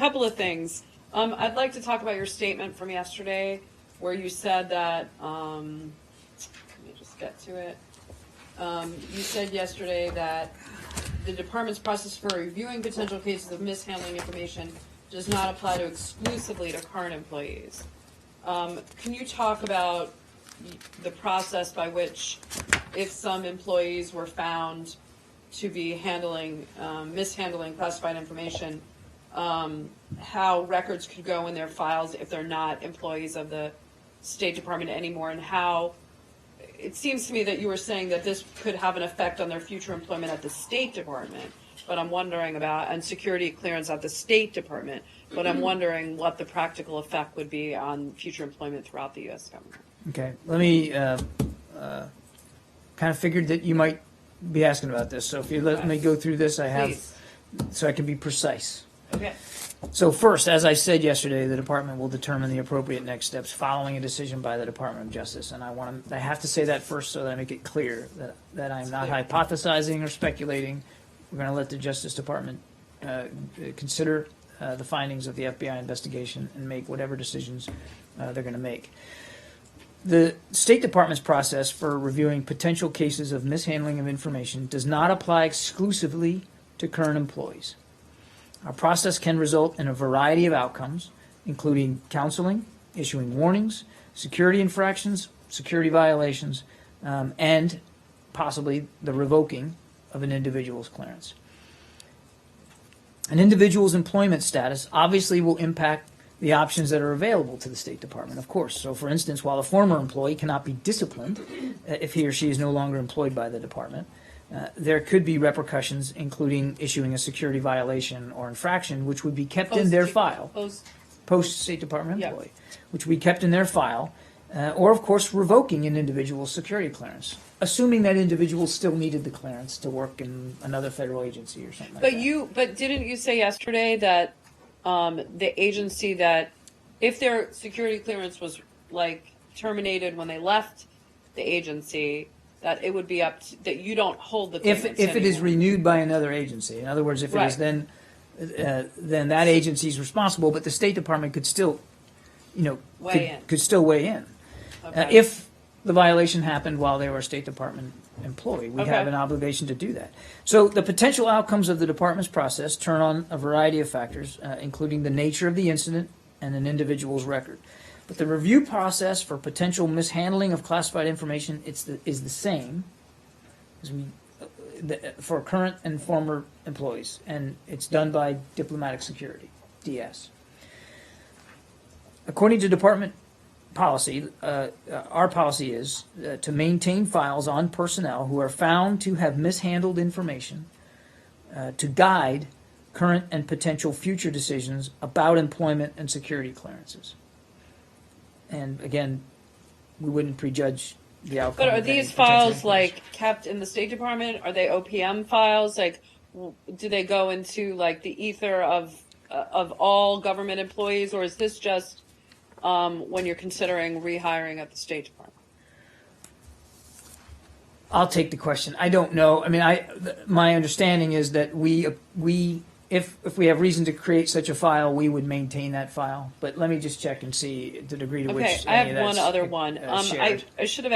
couple of things. I'd like to talk about your statement from yesterday where you said that, let me just get to it. You said yesterday that the department's process for reviewing potential cases of mishandling information does not apply to exclusively to current employees. Can you talk about the process by which, if some employees were found to be mishandling classified information, how records could go in their files if they're not employees of the State Department anymore, and how it seems to me that you were saying that this could have an effect on their future employment at the State Department, but I'm wondering about, and security clearance at the State Department, but I'm wondering what the practical effect would be on future employment throughout the U.S. government. Okay, let me kind of figured that you might be asking about this, so if you let me go through this, Please. so I can be precise. Okay. So first, as I said yesterday, the department will determine the appropriate next steps following a decision by the Department of Justice. And I have to say that first so that I make it clear that I'm not hypothesizing or speculating. We're going to let the Justice Department consider the findings of the FBI investigation and make whatever decisions they're going to make. The State Department's process for reviewing potential cases of mishandling of information does not apply exclusively to current employees. Our process can result in a variety of outcomes, including counseling, issuing warnings, security infractions, security violations, and possibly the revoking of an individual's clearance. An individual's employment status obviously will impact the options that are available to the State Department, of course. So, for instance, while a former employee cannot be disciplined if he or she is no longer employed by the department, there could be repercussions, including issuing a security violation or infraction, which would be kept in their file, post-State Department employee, which would be kept in their file, or, of course, revoking an individual's security clearance, assuming that individual still needed the clearance to work in another federal agency or something like that. But didn't you say yesterday that the agency that, if their security clearance was terminated when they left the agency, that it would be up to, that you don't hold the clearance if it is renewed by another agency. In other words, if it is then that agency is responsible, but the State Department could still, could still weigh in. Okay. If the violation happened while they were a State Department employee, we have an obligation to do that. So the potential outcomes of the department's process turn on a variety of factors, including the nature of the incident and an individual's record. But the review process for potential mishandling of classified information is the same as for current and former employees, and it's done by Diplomatic Security, DS. According to department policy, our policy is to maintain files on personnel who are found to have mishandled information to guide current and potential future decisions about employment and security clearances. And again, we wouldn't prejudge the outcome. But are these files kept in the State Department? Are they OPM files? Do they go into the ether of all government employees, or is this just when you're considering rehiring at the State Department? I'll take the question. I don't know. I mean, my understanding is that if we have reason to create such a file, we would maintain that file. But let me just check and see the degree to which I have one other one. I should have